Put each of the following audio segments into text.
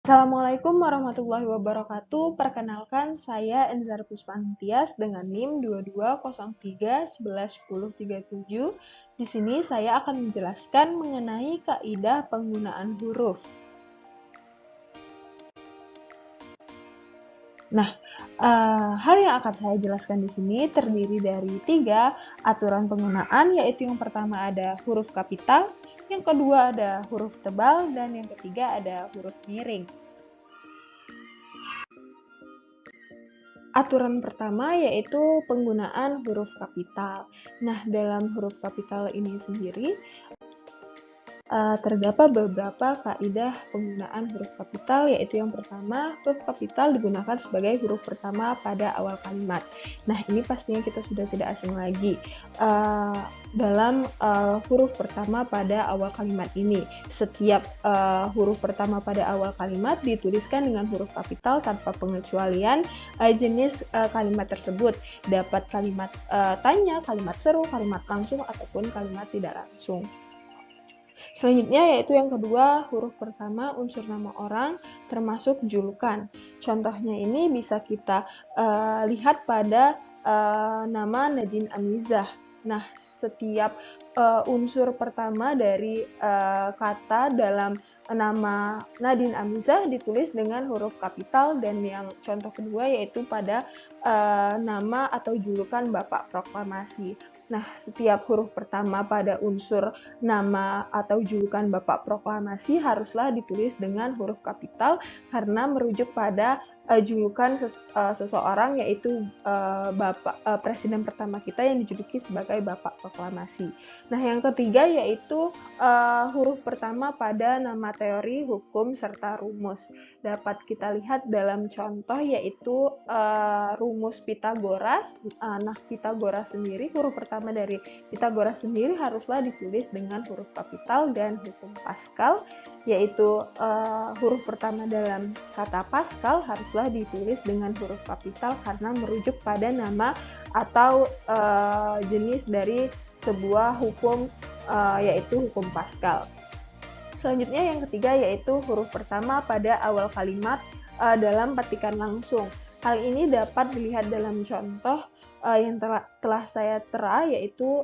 Assalamualaikum warahmatullahi wabarakatuh. Perkenalkan, saya Enzar Puspantias dengan NIM 2203111037. Di sini saya akan menjelaskan mengenai kaidah penggunaan huruf. Nah, hal yang akan saya jelaskan di sini terdiri dari 3 aturan penggunaan, yaitu yang pertama ada huruf kapital, yang kedua ada huruf tebal, dan yang ketiga ada huruf miring. Aturan pertama yaitu penggunaan huruf kapital. Nah, dalam huruf kapital ini sendiri terdapat beberapa kaidah penggunaan huruf kapital, yaitu yang pertama, huruf kapital digunakan sebagai huruf pertama pada awal kalimat. Nah, ini pastinya kita sudah tidak asing lagi dalam huruf pertama pada awal kalimat ini. Setiap huruf pertama pada awal kalimat dituliskan dengan huruf kapital tanpa pengecualian jenis kalimat tersebut. Dapat kalimat tanya, kalimat seru, kalimat langsung, ataupun kalimat tidak langsung. Selanjutnya yaitu yang kedua, huruf pertama unsur nama orang termasuk julukan. Contohnya ini bisa kita lihat pada nama Nadine Amizah. Nah, setiap unsur pertama dari kata dalam nama Nadine Amizah ditulis dengan huruf kapital, dan yang contoh kedua yaitu pada nama atau julukan Bapak Proklamasi. Nah, setiap huruf pertama pada unsur nama atau julukan Bapak Proklamasi haruslah ditulis dengan huruf kapital karena merujuk pada julukan seseorang, yaitu Presiden pertama kita yang dijuluki sebagai Bapak Proklamasi. Nah, yang ketiga yaitu huruf pertama pada nama teori, hukum, serta rumus. Dapat kita lihat dalam contoh yaitu rumus Pitagoras. Nah, Pitagoras sendiri, huruf pertama dari Pitagoras sendiri haruslah ditulis dengan huruf kapital, dan hukum Pascal yaitu huruf pertama dalam kata Pascal haruslah ditulis dengan huruf kapital karena merujuk pada nama atau jenis dari sebuah hukum yaitu hukum Pascal. Selanjutnya yang ketiga yaitu huruf pertama pada awal kalimat dalam petikan langsung. Hal ini dapat dilihat dalam contoh yang telah saya tera, yaitu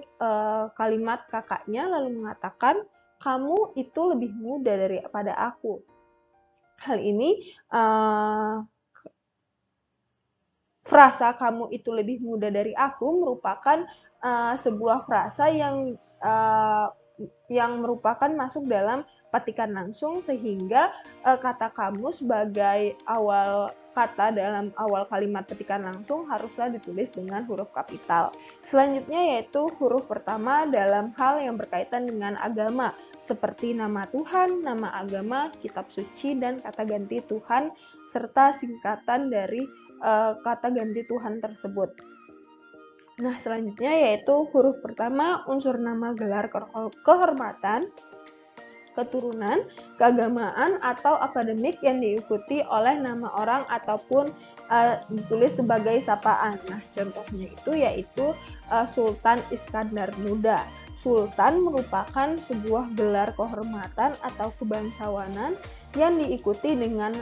kalimat kakaknya lalu mengatakan, "Kamu itu lebih muda daripada aku." Hal ini frasa "kamu itu lebih muda dari aku" merupakan sebuah frasa yang merupakan masuk dalam petikan langsung, sehingga kata kamu sebagai awal kata dalam awal kalimat petikan langsung haruslah ditulis dengan huruf kapital. Selanjutnya yaitu huruf pertama dalam hal yang berkaitan dengan agama, seperti nama Tuhan, nama agama, kitab suci, dan kata ganti Tuhan, serta singkatan dari kata ganti Tuhan tersebut. Nah, selanjutnya yaitu huruf pertama unsur nama, gelar, kehormatan, keturunan, keagamaan, atau akademik yang diikuti oleh nama orang ataupun ditulis sebagai sapaan. Nah, contohnya itu yaitu Sultan Iskandar Muda. Sultan merupakan sebuah gelar kehormatan atau kebangsawanan yang diikuti dengan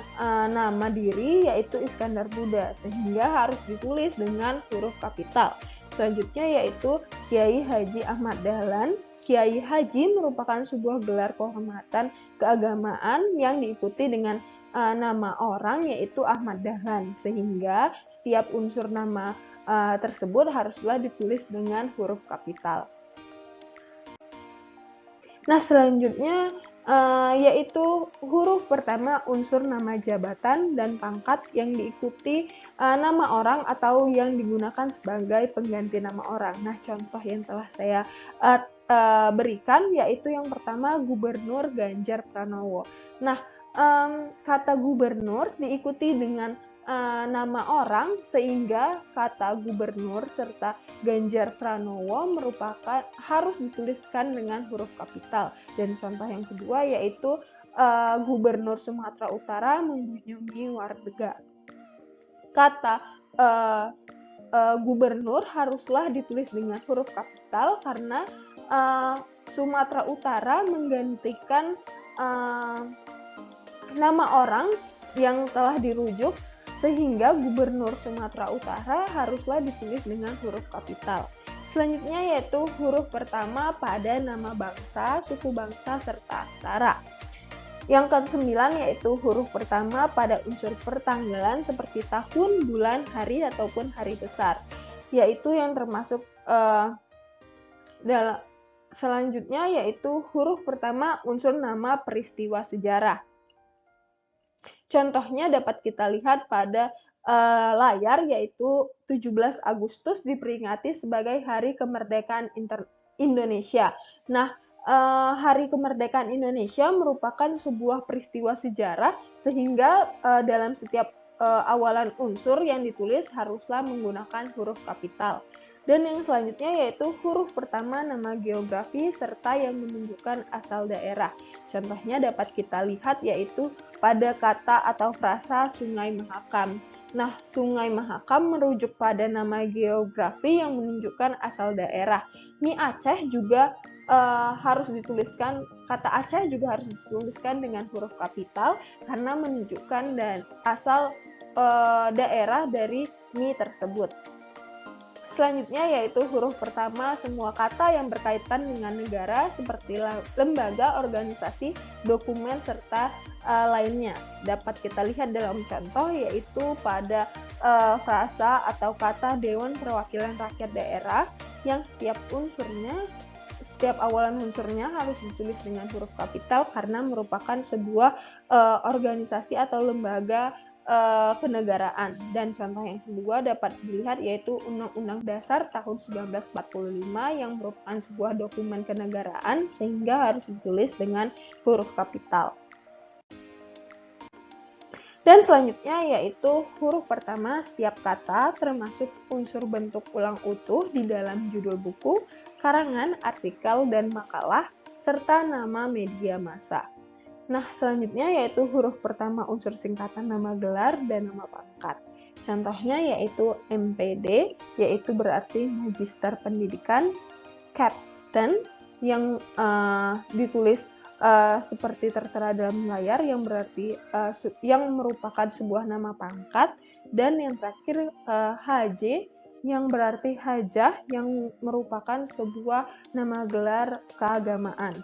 nama diri yaitu Iskandar Muda, sehingga harus ditulis dengan huruf kapital. Selanjutnya yaitu Kiai Haji Ahmad Dahlan. Kiai Haji merupakan sebuah gelar kehormatan keagamaan yang diikuti dengan nama orang yaitu Ahmad Dahlan, sehingga setiap unsur nama tersebut haruslah ditulis dengan huruf kapital. Nah, selanjutnya yaitu huruf pertama unsur nama jabatan dan pangkat yang diikuti nama orang atau yang digunakan sebagai pengganti nama orang. Nah, contoh yang telah saya berikan yaitu yang pertama Gubernur Ganjar Pranowo. Nah, kata gubernur diikuti dengan nama orang, sehingga kata gubernur serta Ganjar Pranowo harus dituliskan dengan huruf kapital. Dan contoh yang kedua yaitu Gubernur Sumatera Utara mengunjungi warga. Kata gubernur haruslah ditulis dengan huruf kapital karena Sumatera Utara menggantikan nama orang yang telah dirujuk, sehingga Gubernur Sumatera Utara haruslah ditulis dengan huruf kapital. Selanjutnya yaitu huruf pertama pada nama bangsa, suku bangsa, serta aksara. Yang ke-9 yaitu huruf pertama pada unsur pertanggalan seperti tahun, bulan, hari, ataupun hari besar, yaitu yang termasuk selanjutnya yaitu huruf pertama unsur nama peristiwa sejarah. Contohnya dapat kita lihat pada layar, yaitu 17 Agustus diperingati sebagai Hari Kemerdekaan Indonesia. Nah, Hari Kemerdekaan Indonesia merupakan sebuah peristiwa sejarah, sehingga dalam setiap awalan unsur yang ditulis haruslah menggunakan huruf kapital. Dan yang selanjutnya yaitu huruf pertama nama geografi serta yang menunjukkan asal daerah. Contohnya dapat kita lihat yaitu pada kata atau frasa Sungai Mahakam. Nah, Sungai Mahakam merujuk pada nama geografi yang menunjukkan asal daerah. Ini Aceh juga harus dituliskan, kata Aceh juga harus dituliskan dengan huruf kapital karena menunjukkan dan asal daerah dari mie tersebut. Selanjutnya yaitu huruf pertama semua kata yang berkaitan dengan negara seperti lembaga, organisasi, dokumen, serta lainnya. Dapat kita lihat dalam contoh yaitu pada frasa atau kata Dewan Perwakilan Rakyat Daerah yang setiap awalan unsurnya harus ditulis dengan huruf kapital karena merupakan sebuah organisasi atau lembaga kenegaraan. Dan contoh yang kedua dapat dilihat yaitu Undang-Undang Dasar tahun 1945 yang merupakan sebuah dokumen kenegaraan sehingga harus ditulis dengan huruf kapital. Dan selanjutnya yaitu huruf pertama setiap kata termasuk unsur bentuk ulang utuh di dalam judul buku, karangan, artikel, dan makalah, serta nama media massa. Nah, selanjutnya yaitu huruf pertama unsur singkatan nama gelar dan nama pangkat. Contohnya yaitu MPD, yaitu berarti Magister Pendidikan, Captain, yang ditulis seperti tertera dalam layar yang berarti yang merupakan sebuah nama pangkat, dan yang terakhir HJ yang berarti hajah yang merupakan sebuah nama gelar keagamaan.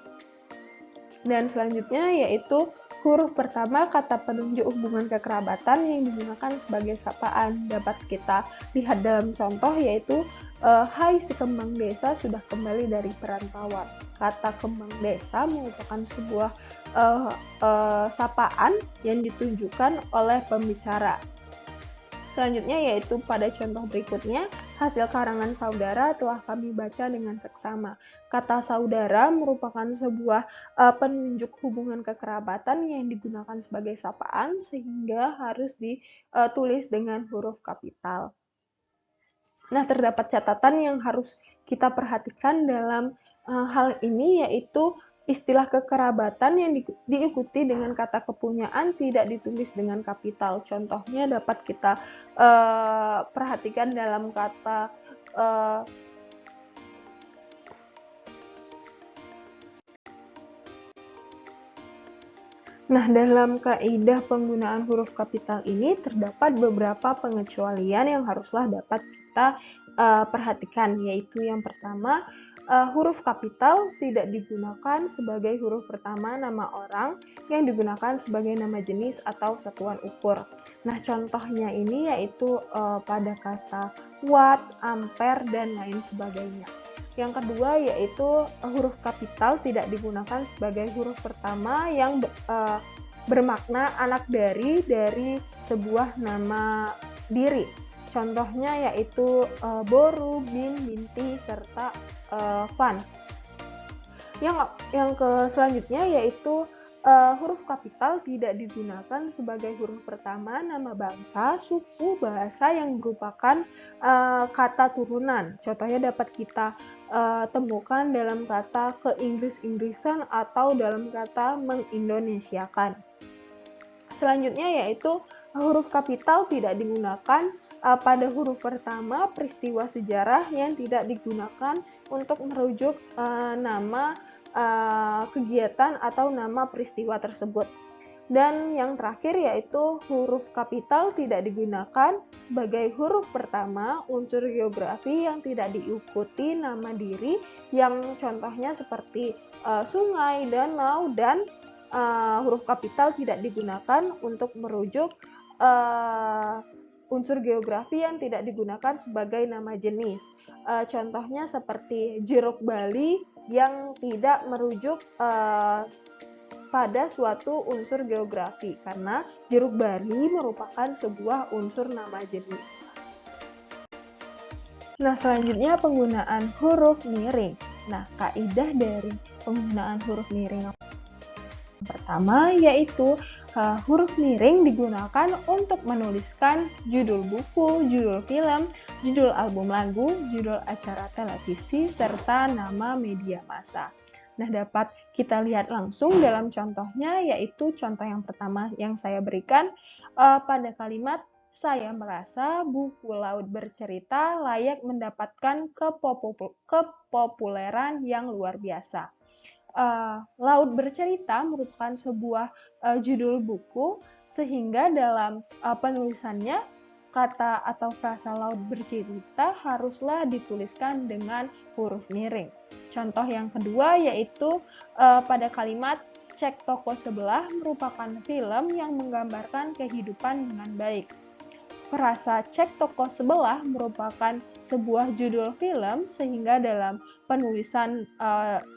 Dan selanjutnya yaitu huruf pertama kata penunjuk hubungan kekerabatan yang digunakan sebagai sapaan. Dapat kita lihat dalam contoh yaitu hai si kembang desa sudah kembali dari perantauan. Kata kembang desa merupakan sebuah sapaan yang ditunjukkan oleh pembicara. Selanjutnya yaitu pada contoh berikutnya, hasil karangan saudara telah kami baca dengan seksama. Kata saudara merupakan sebuah penunjuk hubungan kekerabatan yang digunakan sebagai sapaan sehingga harus ditulis dengan huruf kapital. Nah, terdapat catatan yang harus kita perhatikan dalam hal ini yaitu istilah kekerabatan yang diikuti dengan kata kepunyaan tidak ditulis dengan kapital. Contohnya dapat kita perhatikan dalam kata Nah, dalam kaidah penggunaan huruf kapital ini terdapat beberapa pengecualian yang haruslah dapat kita perhatikan, yaitu yang pertama, huruf kapital tidak digunakan sebagai huruf pertama nama orang yang digunakan sebagai nama jenis atau satuan ukur. Nah, contohnya ini yaitu pada kata watt, ampere, dan lain sebagainya. Yang kedua yaitu huruf kapital tidak digunakan sebagai huruf pertama yang bermakna anak dari sebuah nama diri. Contohnya yaitu Boru, Bin, Binti, serta Van. Yang selanjutnya yaitu huruf kapital tidak digunakan sebagai huruf pertama nama bangsa, suku, bahasa yang merupakan kata turunan. Contohnya dapat kita temukan dalam kata keinggris-inggrisan atau dalam kata mengindonesiakan. Selanjutnya yaitu huruf kapital tidak digunakan pada huruf pertama peristiwa sejarah yang tidak digunakan untuk merujuk nama kegiatan atau nama peristiwa tersebut. Dan yang terakhir yaitu huruf kapital tidak digunakan sebagai huruf pertama unsur geografi yang tidak diikuti nama diri, yang contohnya seperti sungai, danau, dan huruf kapital tidak digunakan untuk merujuk unsur geografi yang tidak digunakan sebagai nama jenis. Contohnya seperti jeruk Bali yang tidak merujuk pada suatu unsur geografi, karena jeruk Bali merupakan sebuah unsur nama jenis. Nah, selanjutnya penggunaan huruf miring. Nah, kaidah dari penggunaan huruf miring yang pertama yaitu huruf miring digunakan untuk menuliskan judul buku, judul film, judul album lagu, judul acara televisi, serta nama media massa. Nah, dapat kita lihat langsung dalam contohnya, yaitu contoh yang pertama yang saya berikan pada kalimat saya merasa buku Laut Bercerita layak mendapatkan kepopuleran yang luar biasa. Laut Bercerita merupakan sebuah judul buku, sehingga dalam penulisannya kata atau frasa Laut Bercerita haruslah dituliskan dengan huruf miring. Contoh yang kedua yaitu pada kalimat cek toko sebelah merupakan film yang menggambarkan kehidupan dengan baik. Frasa cek toko sebelah merupakan sebuah judul film, sehingga dalam penulisan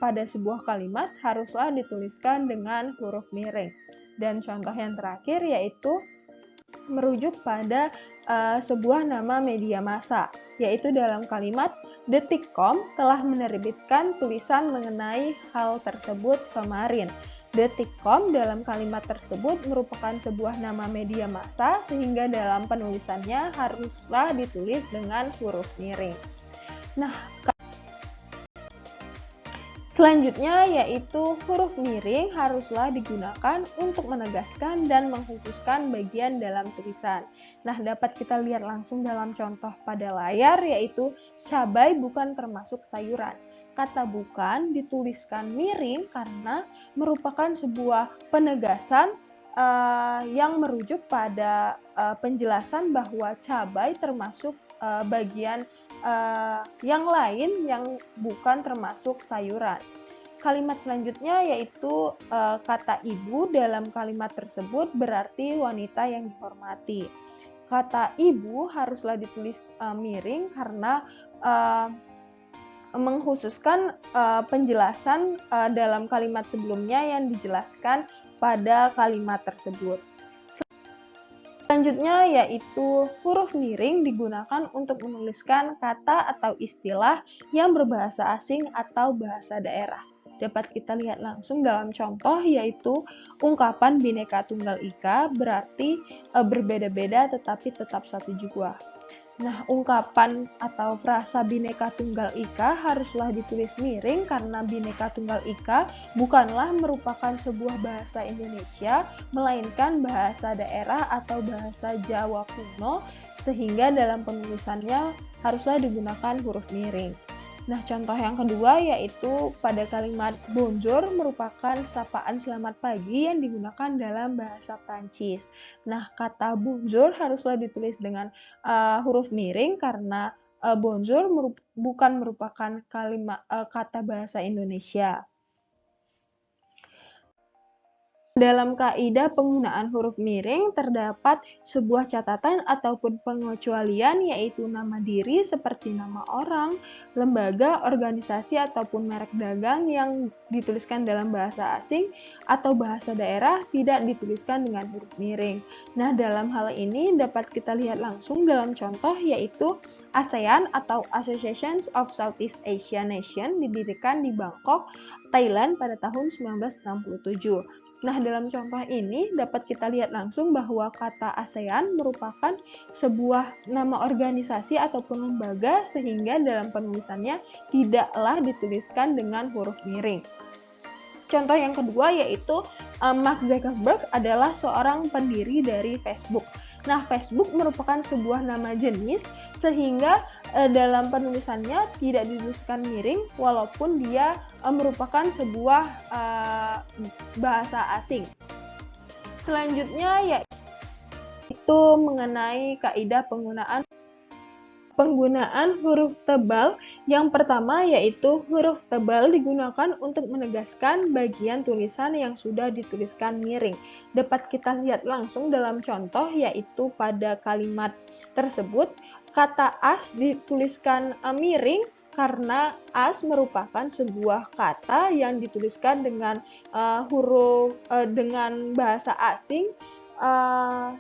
pada sebuah kalimat haruslah dituliskan dengan huruf miring. Dan contoh yang terakhir yaitu merujuk pada sebuah nama media massa, yaitu dalam kalimat Detikcom telah menerbitkan tulisan mengenai hal tersebut kemarin. Detikcom dalam kalimat tersebut merupakan sebuah nama media massa, sehingga dalam penulisannya haruslah ditulis dengan huruf miring. Nah, selanjutnya yaitu huruf miring haruslah digunakan untuk menegaskan dan mengkhususkan bagian dalam tulisan. Nah, dapat kita lihat langsung dalam contoh pada layar, yaitu cabai bukan termasuk sayuran. Kata bukan dituliskan miring karena merupakan sebuah penegasan yang merujuk pada penjelasan bahwa cabai termasuk bagian yang lain yang bukan termasuk sayuran. Kalimat selanjutnya yaitu kata ibu dalam kalimat tersebut berarti wanita yang dihormati. Kata ibu haruslah ditulis miring karena mengkhususkan penjelasan dalam kalimat sebelumnya yang dijelaskan pada kalimat tersebut. Selanjutnya yaitu huruf miring digunakan untuk menuliskan kata atau istilah yang berbahasa asing atau bahasa daerah. Dapat kita lihat langsung dalam contoh, yaitu ungkapan Bhinneka Tunggal Ika berarti berbeda-beda tetapi tetap satu jua. Nah, ungkapan atau frasa Bhinneka Tunggal Ika haruslah ditulis miring karena Bhinneka Tunggal Ika bukanlah merupakan sebuah bahasa Indonesia, melainkan bahasa daerah atau bahasa Jawa kuno, sehingga dalam penulisannya haruslah digunakan huruf miring. Nah, contoh yang kedua yaitu pada kalimat bonjour merupakan sapaan selamat pagi yang digunakan dalam bahasa Prancis. Nah, kata bonjour haruslah ditulis dengan huruf miring karena bonjour bukan merupakan kalimat kata bahasa Indonesia. Dalam kaidah penggunaan huruf miring terdapat sebuah catatan ataupun pengecualian, yaitu nama diri seperti nama orang, lembaga, organisasi, ataupun merek dagang yang dituliskan dalam bahasa asing atau bahasa daerah tidak dituliskan dengan huruf miring. Nah, dalam hal ini dapat kita lihat langsung dalam contoh, yaitu ASEAN atau Association of Southeast Asian Nations didirikan di Bangkok, Thailand pada tahun 1967. Nah, dalam contoh ini dapat kita lihat langsung bahwa kata ASEAN merupakan sebuah nama organisasi ataupun lembaga, sehingga dalam penulisannya tidaklah dituliskan dengan huruf miring. Contoh yang kedua yaitu Mark Zuckerberg adalah seorang pendiri dari Facebook. Nah, Facebook merupakan sebuah nama jenis, sehingga dalam penulisannya tidak dituliskan miring walaupun dia merupakan sebuah bahasa asing. Selanjutnya yaitu mengenai kaidah penggunaan huruf tebal. Yang pertama yaitu huruf tebal digunakan untuk menegaskan bagian tulisan yang sudah dituliskan miring. Dapat kita lihat langsung dalam contoh, yaitu pada kalimat tersebut kata as dituliskan miring karena as merupakan sebuah kata yang dituliskan dengan dengan bahasa asing,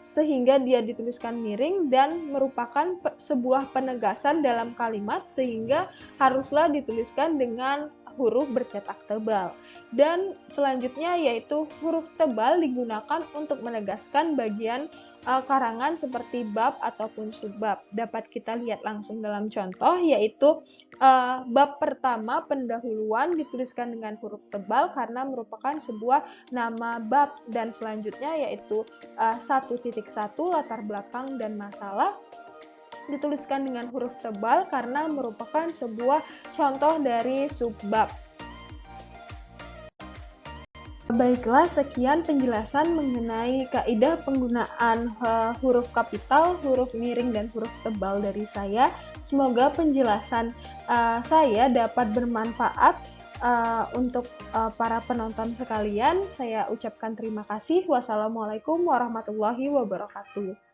sehingga dia dituliskan miring dan merupakan sebuah penegasan dalam kalimat, sehingga haruslah dituliskan dengan huruf bercetak tebal. Dan selanjutnya yaitu huruf tebal digunakan untuk menegaskan bagian karangan seperti bab ataupun subbab. Dapat kita lihat langsung dalam contoh, yaitu bab pertama pendahuluan dituliskan dengan huruf tebal karena merupakan sebuah nama bab, dan selanjutnya yaitu 1.1 latar belakang dan masalah dituliskan dengan huruf tebal karena merupakan sebuah contoh dari subbab. Baiklah, sekian penjelasan mengenai kaidah penggunaan huruf kapital, huruf miring, dan huruf tebal dari saya. Semoga penjelasan saya dapat bermanfaat untuk para penonton sekalian. Saya ucapkan terima kasih. Wassalamualaikum warahmatullahi wabarakatuh.